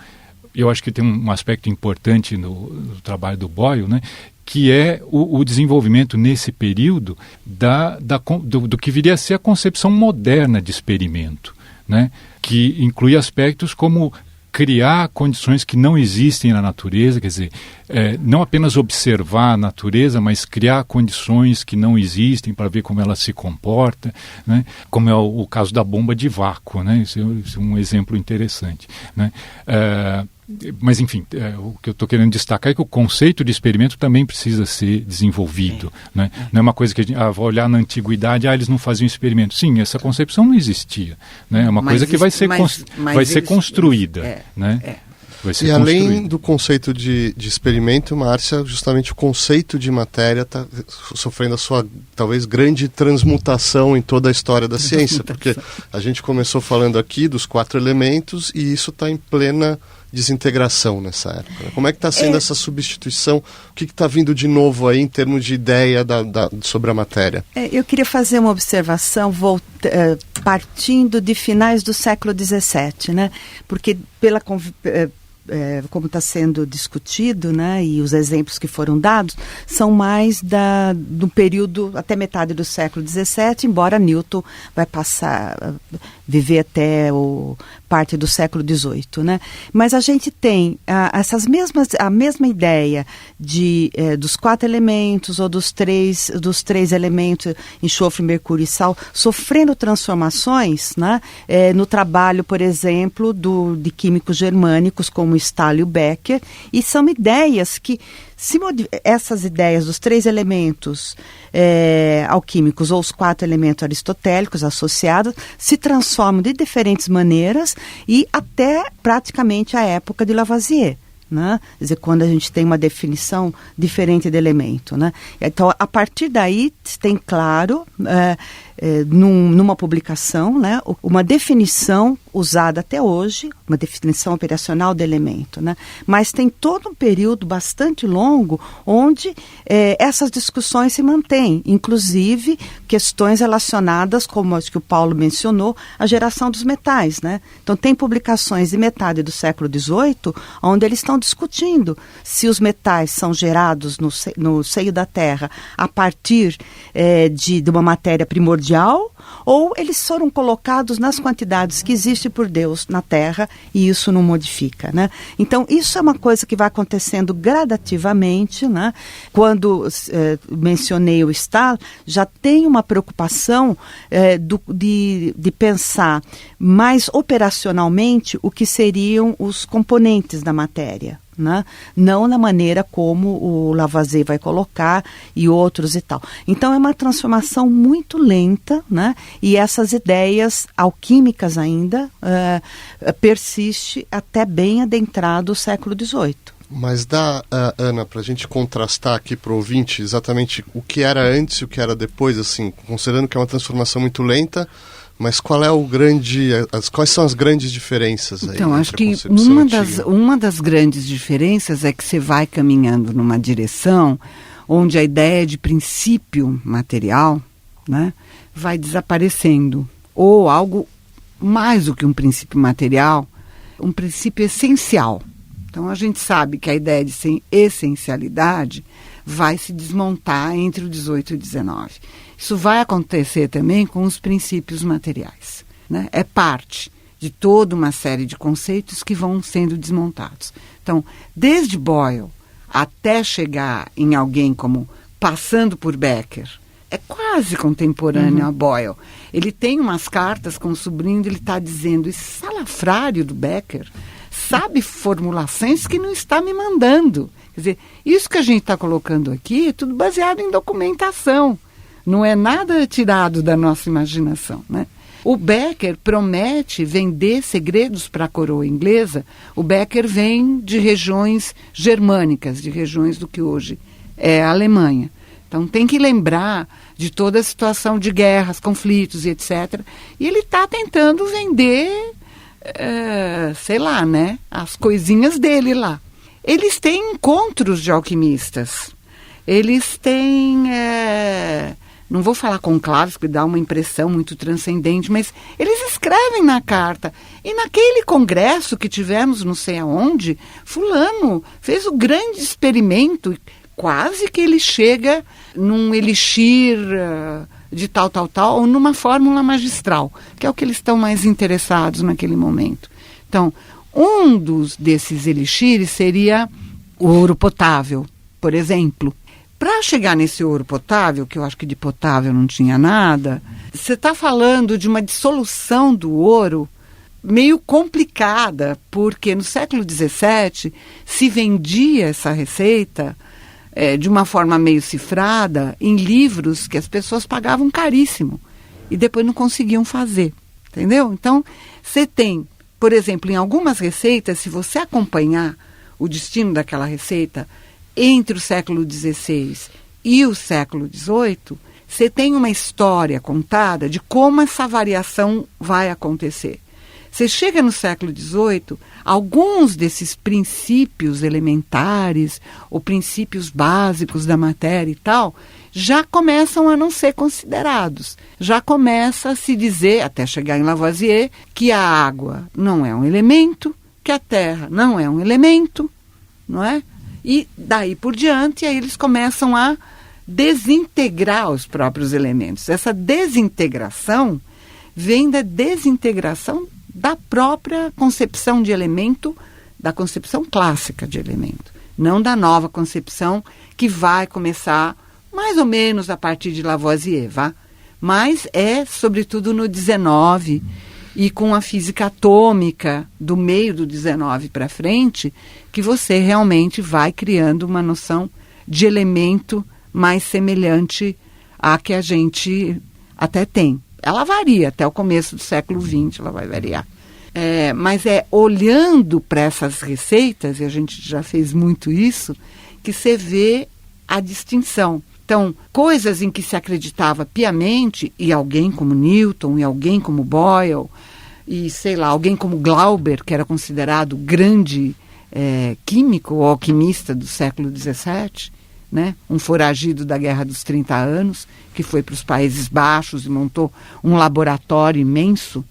Eu acho que tem um aspecto importante no trabalho do Boyle, né, que é o desenvolvimento nesse período do que viria a ser a concepção moderna de experimento, né, que inclui aspectos como criar condições que não existem na natureza, quer dizer, não apenas observar a natureza, mas criar condições que não existem para ver como ela se comporta, né? Como é o caso da bomba de vácuo, né? Isso é um exemplo interessante, né? Mas, enfim, o que eu estou querendo destacar é que o conceito de experimento também precisa ser desenvolvido, né? Não é uma coisa que a gente vai olhar na antiguidade, eles não faziam experimento. Sim, essa concepção não existia, né? É uma coisa que vai ser construída, né? E além do conceito de experimento, Márcia, justamente o conceito de matéria está sofrendo a sua, talvez, grande transmutação em toda a história da ciência, porque a gente começou falando aqui dos 4 elementos e isso está em plena desintegração nessa época? Como é que está sendo essa substituição? O que está vindo de novo aí em termos de ideia sobre a matéria? Eu queria fazer uma observação partindo de finais do século XVII, né? Porque como está sendo discutido, né, e os exemplos que foram dados são mais do período até metade do século XVII, embora Newton vai viver até parte do século XVIII, né? Mas a gente tem a mesma ideia dos 4 elementos ou dos três elementos, enxofre, mercúrio e sal, sofrendo transformações, né? No trabalho, por exemplo, de químicos germânicos como Stahl e o Becker, e são ideias que essas ideias dos 3 elementos alquímicos ou os 4 elementos aristotélicos associados se transformam de diferentes maneiras e até praticamente a época de Lavoisier, né? Quer dizer, quando a gente tem uma definição diferente de elemento, né? Então, a partir daí, tem claro, numa publicação, né, uma definição usada até hoje, uma definição operacional do elemento, né? Mas tem todo um período bastante longo onde essas discussões se mantêm, inclusive questões relacionadas, como acho que o Paulo mencionou, à geração dos metais, né? Então, tem publicações de metade do século XVIII onde eles estão discutindo se os metais são gerados no seio da Terra a partir de uma matéria primordial ou eles foram colocados nas quantidades que existe por Deus na Terra e isso não modifica, né? Então, isso é uma coisa que vai acontecendo gradativamente, né? Quando mencionei o Stahl, já tem uma preocupação de pensar mais operacionalmente o que seriam os componentes da matéria, né? Não na maneira como o Lavoisier vai colocar e outros e tal. Então é uma transformação muito lenta, né? E essas ideias alquímicas ainda persiste até bem adentrado o século XVIII. Mas Ana, para a gente contrastar aqui para o ouvinte exatamente o que era antes e o que era depois, assim, considerando que é uma transformação muito lenta, mas quais são as grandes diferenças aí? Então, acho que uma das grandes diferenças é que você vai caminhando numa direção onde a ideia de princípio material, né, vai desaparecendo. Ou algo mais do que um princípio material, um princípio essencial. Então, a gente sabe que a ideia de essencialidade vai se desmontar entre o 18 e o 19. Isso vai acontecer também com os princípios materiais, né? É parte de toda uma série de conceitos que vão sendo desmontados. Então, desde Boyle até chegar em alguém como passando por Becker, é quase contemporâneo a Boyle. Ele tem umas cartas com o sobrinho, ele está dizendo, esse salafrário do Becker sabe formulações que não está me mandando. Quer dizer, isso que a gente está colocando aqui é tudo baseado em documentação. Não é nada tirado da nossa imaginação, né? O Becker promete vender segredos para a coroa inglesa. O Becker vem de regiões germânicas, de regiões do que hoje é a Alemanha. Então tem que lembrar de toda a situação de guerras, conflitos e etc. E ele está tentando vender, sei lá, né, as coisinhas dele lá. Eles têm encontros de alquimistas. Eles têm... não vou falar conclaves, porque dá uma impressão muito transcendente, mas eles escrevem na carta. E naquele congresso que tivemos, não sei aonde, fulano fez o grande experimento, quase que ele chega num elixir de tal, ou numa fórmula magistral, que é o que eles estão mais interessados naquele momento. Então, um desses elixires seria o ouro potável, por exemplo. Para chegar nesse ouro potável, que eu acho que de potável não tinha nada, você está falando de uma dissolução do ouro meio complicada, porque no século XVII se vendia essa receita de uma forma meio cifrada em livros que as pessoas pagavam caríssimo e depois não conseguiam fazer, entendeu? Então, você tem, por exemplo, em algumas receitas, se você acompanhar o destino daquela receita entre o século XVI e o século XVIII, você tem uma história contada de como essa variação vai acontecer. Você chega no século XVIII, alguns desses princípios elementares, ou princípios básicos da matéria e tal, já começam a não ser considerados. Já começa a se dizer, até chegar em Lavoisier, que a água não é um elemento, que a terra não é um elemento, não é? E daí por diante, aí eles começam a desintegrar os próprios elementos. Essa desintegração vem da desintegração da própria concepção de elemento, da concepção clássica de elemento, não da nova concepção que vai começar mais ou menos a partir de Lavoisier, mas é sobretudo no 19 e com a física atômica do meio do 19 para frente que você realmente vai criando uma noção de elemento mais semelhante à que a gente até tem. Ela varia, até o começo do século XX ela vai variar. Mas é olhando para essas receitas, e a gente já fez muito isso, que você vê a distinção. Então, coisas em que se acreditava piamente, e alguém como Newton, e alguém como Boyle, e sei lá, alguém como Glauber, que era considerado grande químico ou alquimista do século XVII, né? Um foragido da Guerra dos 30 Anos, que foi para os Países Baixos e montou um laboratório imenso.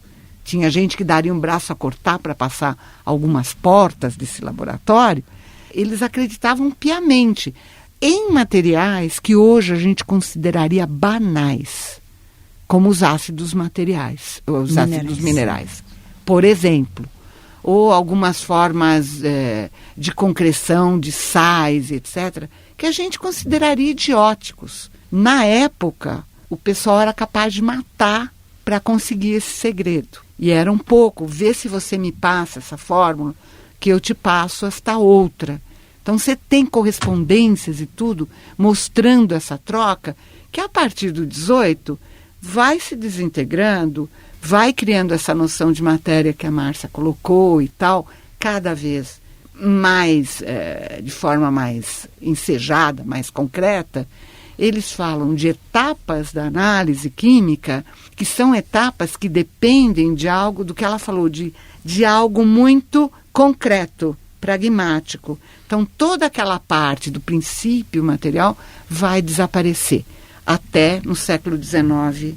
Tinha gente que daria um braço a cortar para passar algumas portas desse laboratório. Eles acreditavam piamente em materiais que hoje a gente consideraria banais, como os ácidos materiais, os ácidos minerais, por exemplo. Ou algumas formas de concreção de sais, etc., que a gente consideraria idióticos. Na época, o pessoal era capaz de matar para conseguir esse segredo. E era um pouco, vê se você me passa essa fórmula, que eu te passo esta outra. Então você tem correspondências e tudo, mostrando essa troca, que a partir do 18 vai se desintegrando, vai criando essa noção de matéria que a Márcia colocou e tal, cada vez mais, de forma mais ensejada, mais concreta. Eles falam de etapas da análise química, que são etapas que dependem de algo, do que ela falou, de algo muito concreto, pragmático. Então, toda aquela parte do princípio material vai desaparecer. Até no século XIX,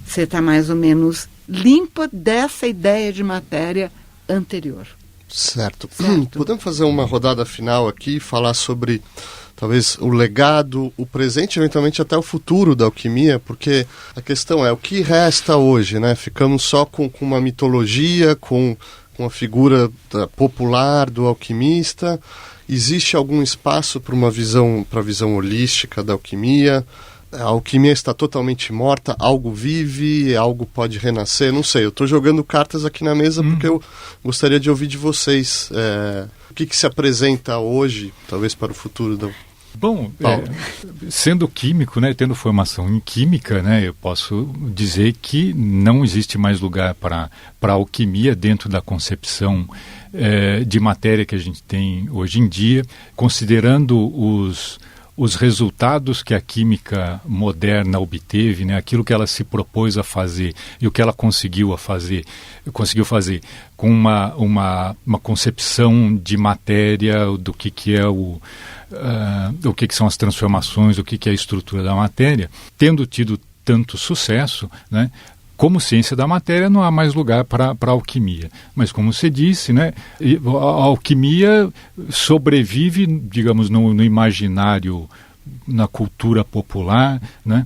você está mais ou menos limpa dessa ideia de matéria anterior. Certo. Podemos fazer uma rodada final aqui e falar sobre talvez o legado, o presente, eventualmente até o futuro da alquimia, porque a questão é o que resta hoje, né? Ficamos só com uma mitologia, com a figura popular do alquimista. Existe algum espaço para uma visão, para a visão holística da alquimia? A alquimia está totalmente morta, algo vive, algo pode renascer, não sei. Eu estou jogando cartas aqui na mesa porque eu gostaria de ouvir de vocês o que se apresenta hoje, talvez para o futuro da... Bom, sendo químico, né, tendo formação em química, né, eu posso dizer que não existe mais lugar para a alquimia dentro da concepção de matéria que a gente tem hoje em dia, considerando os resultados que a química moderna obteve, né, aquilo que ela se propôs a fazer e o que ela conseguiu fazer com uma concepção de matéria, do que é o que são as transformações, o que é a estrutura da matéria, tendo tido tanto sucesso, né, como ciência da matéria não há mais lugar para a alquimia. Mas como você disse, né, a alquimia sobrevive, digamos, no imaginário, na cultura popular, né?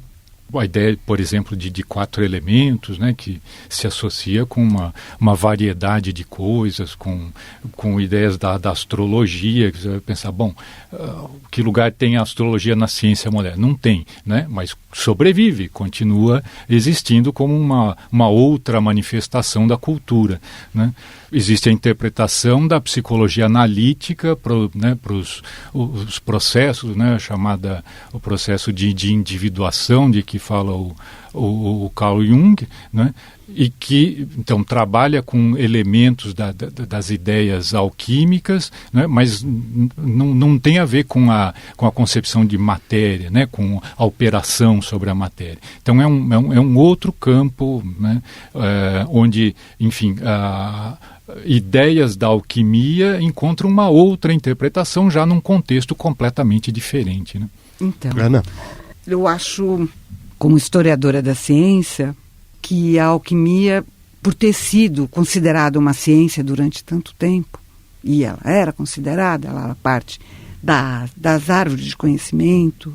A ideia, por exemplo, de 4 elementos, né, que se associa com uma variedade de coisas, com ideias da astrologia, que você vai pensar, bom, que lugar tem a astrologia na ciência moderna? Não tem, né, mas sobrevive, continua existindo como uma outra manifestação da cultura, né? Existe a interpretação da psicologia analítica para os processos, né, o processo de individuação, de que que fala o Carl Jung, né? E que então trabalha com elementos das ideias alquímicas, né? Mas não tem a ver com a concepção de matéria, né? Com a operação sobre a matéria. Então é um outro campo, né? Onde, enfim, ideias da alquimia encontram uma outra interpretação já num contexto completamente diferente, né? Então, Ana, eu acho, como historiadora da ciência, que a alquimia, por ter sido considerada uma ciência durante tanto tempo, e ela era considerada, ela era parte das árvores de conhecimento,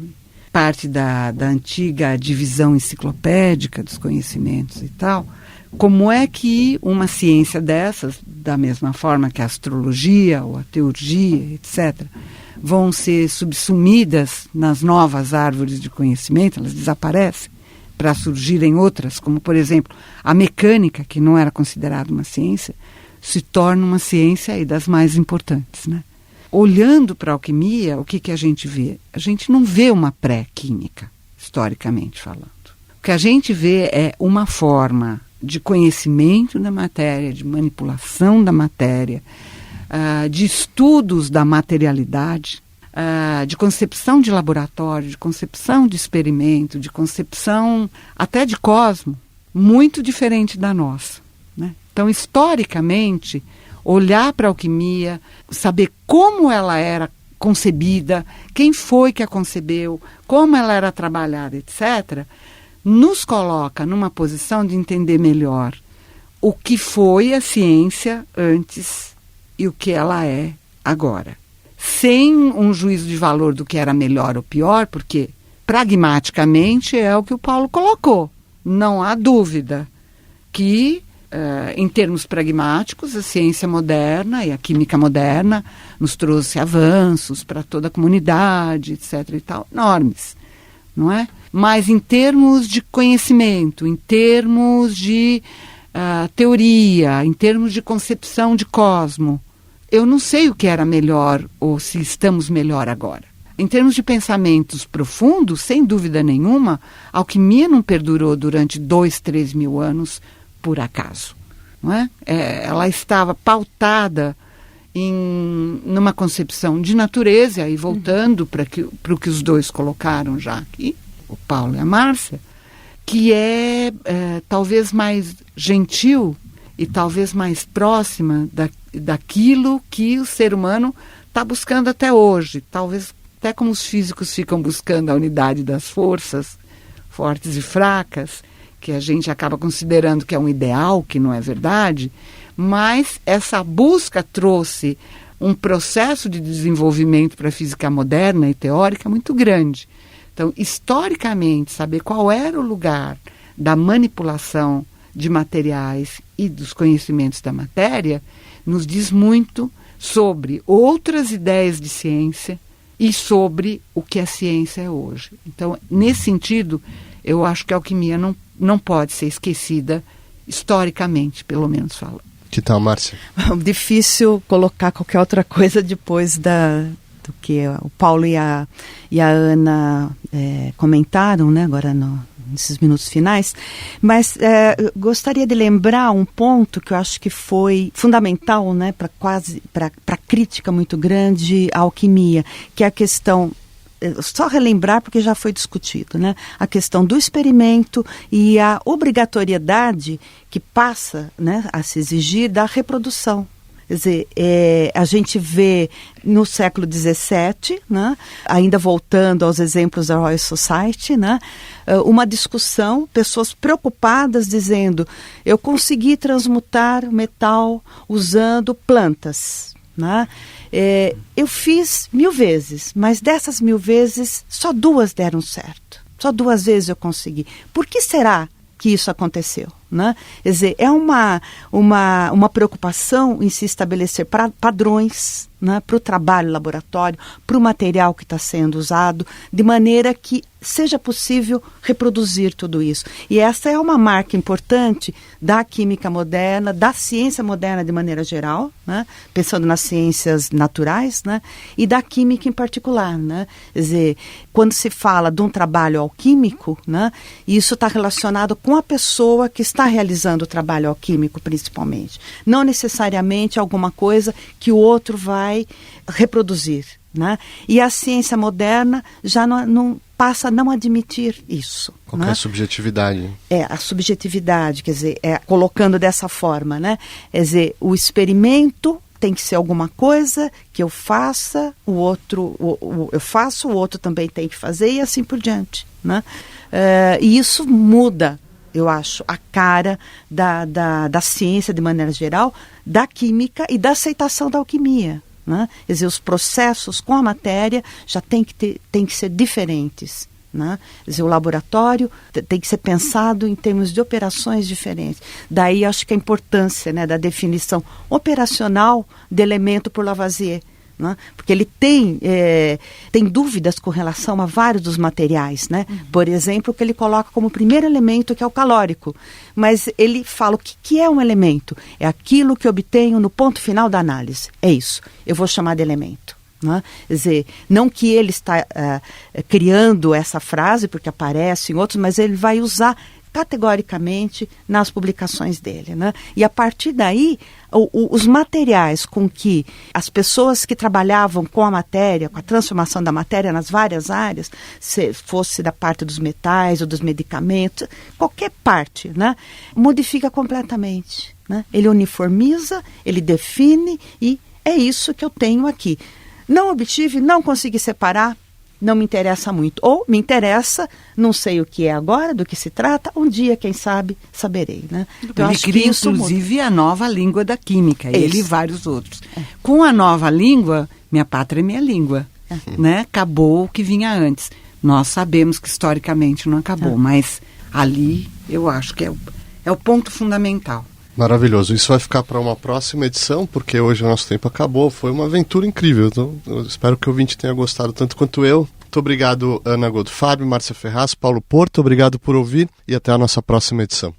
parte da antiga divisão enciclopédica dos conhecimentos e tal, como é que uma ciência dessas, da mesma forma que a astrologia ou a teurgia, etc., vão ser subsumidas nas novas árvores de conhecimento, elas desaparecem para surgirem outras, como, por exemplo, a mecânica, que não era considerada uma ciência, se torna uma ciência aí das mais importantes, né? Olhando para a alquimia, o que a gente vê? A gente não vê uma pré-química, historicamente falando. O que a gente vê é uma forma de conhecimento da matéria, de manipulação da matéria, de estudos da materialidade, de concepção de laboratório, de concepção de experimento, de concepção até de cosmo, muito diferente da nossa, né? Então, historicamente, olhar para a alquimia, saber como ela era concebida, quem foi que a concebeu, como ela era trabalhada, etc., nos coloca numa posição de entender melhor o que foi a ciência antes e o que ela é agora. Sem um juízo de valor do que era melhor ou pior, porque pragmaticamente é o que o Paulo colocou. Não há dúvida que, em termos pragmáticos, a ciência moderna e a química moderna nos trouxe avanços para toda a comunidade, etc. e tal, enormes, não é? Mas em termos de conhecimento, em termos de teoria, em termos de concepção de cosmo, eu não sei o que era melhor ou se estamos melhor agora. Em termos de pensamentos profundos, sem dúvida nenhuma, a alquimia não perdurou durante 2-3 mil anos por acaso, não é? Ela estava pautada numa concepção de natureza, e voltando para o que os dois colocaram já aqui, o Paulo e a Márcia, que é talvez mais gentil e talvez mais próxima daquilo que o ser humano está buscando até hoje. Talvez até como os físicos ficam buscando a unidade das forças, fortes e fracas, que a gente acaba considerando que é um ideal, que não é verdade, mas essa busca trouxe um processo de desenvolvimento para a física moderna e teórica muito grande. Então, historicamente, saber qual era o lugar da manipulação de materiais e dos conhecimentos da matéria nos diz muito sobre outras ideias de ciência e sobre o que a ciência é hoje. Então, nesse sentido, eu acho que a alquimia não pode ser esquecida historicamente, pelo menos falando. Que tal, Márcia? Difícil colocar qualquer outra coisa depois do que o Paulo e a Ana comentaram, né, agora nesses minutos finais, mas gostaria de lembrar um ponto que eu acho que foi fundamental, né, para crítica muito grande à alquimia, que é a questão, só relembrar porque já foi discutido, né, a questão do experimento e a obrigatoriedade que passa, né, a se exigir da reprodução. Quer dizer, a gente vê no século XVII, né, ainda voltando aos exemplos da Royal Society, né, uma discussão, pessoas preocupadas dizendo: eu consegui transmutar metal usando plantas, né? Eu fiz 1000 vezes, mas dessas 1000 vezes só 2 deram certo. Só 2 vezes eu consegui. Por que será que isso aconteceu? né? Quer dizer, é uma preocupação em se estabelecer padrões, né, para o trabalho laboratório, para o material que está sendo usado, de maneira que seja possível reproduzir tudo isso. E essa é uma marca importante da química moderna, da ciência moderna de maneira geral, né, pensando nas ciências naturais, né, e da química em particular, né? Quer dizer, quando se fala de um trabalho alquímico, né, isso está relacionado com a pessoa que está realizando o trabalho alquímico, principalmente. Não necessariamente alguma coisa que o outro vai reproduzir, né? E a ciência moderna já não passa a não admitir isso. Qualquer, né, subjetividade. A subjetividade, quer dizer, colocando dessa forma, né? Quer dizer, o experimento tem que ser alguma coisa que eu faça, o outro também tem que fazer e assim por diante, né? E isso muda, eu acho, a cara da ciência de maneira geral, da química e da aceitação da alquimia, né? Quer dizer, os processos com a matéria já tem que ser diferentes, né? Quer dizer, o laboratório tem que ser pensado em termos de operações diferentes. Daí acho que a importância, né, da definição operacional de elemento por Lavoisier, né? Porque ele tem dúvidas com relação a vários dos materiais, né? Por exemplo, que ele coloca como primeiro elemento, que é o calórico. Mas ele fala o que é um elemento? É aquilo que eu obtenho no ponto final da análise. É isso. Eu vou chamar de elemento, né? Quer dizer, não que ele está criando essa frase, porque aparece em outros, mas ele vai usar categoricamente nas publicações dele, né? E a partir daí, os materiais com que as pessoas que trabalhavam com a matéria, com a transformação da matéria nas várias áreas, se fosse da parte dos metais ou dos medicamentos, qualquer parte, né, modifica completamente, né? Ele uniformiza, ele define e é isso que eu tenho aqui. Não obtive, não consegui separar, não me interessa muito. Ou me interessa, não sei o que é agora, do que se trata, um dia, quem sabe, saberei, né? Então, ele cria, inclusive, a nova língua da química, ele e vários outros. Com a nova língua, minha pátria é minha língua, né? Acabou o que vinha antes. Nós sabemos que, historicamente, não acabou, mas ali, eu acho que é o ponto fundamental. Maravilhoso. Isso vai ficar para uma próxima edição, porque hoje o nosso tempo acabou. Foi uma aventura incrível. Então, eu espero que o ouvinte tenha gostado tanto quanto eu. Muito obrigado, Ana Godofábio, Márcia Ferraz, Paulo Porto. Obrigado por ouvir e até a nossa próxima edição.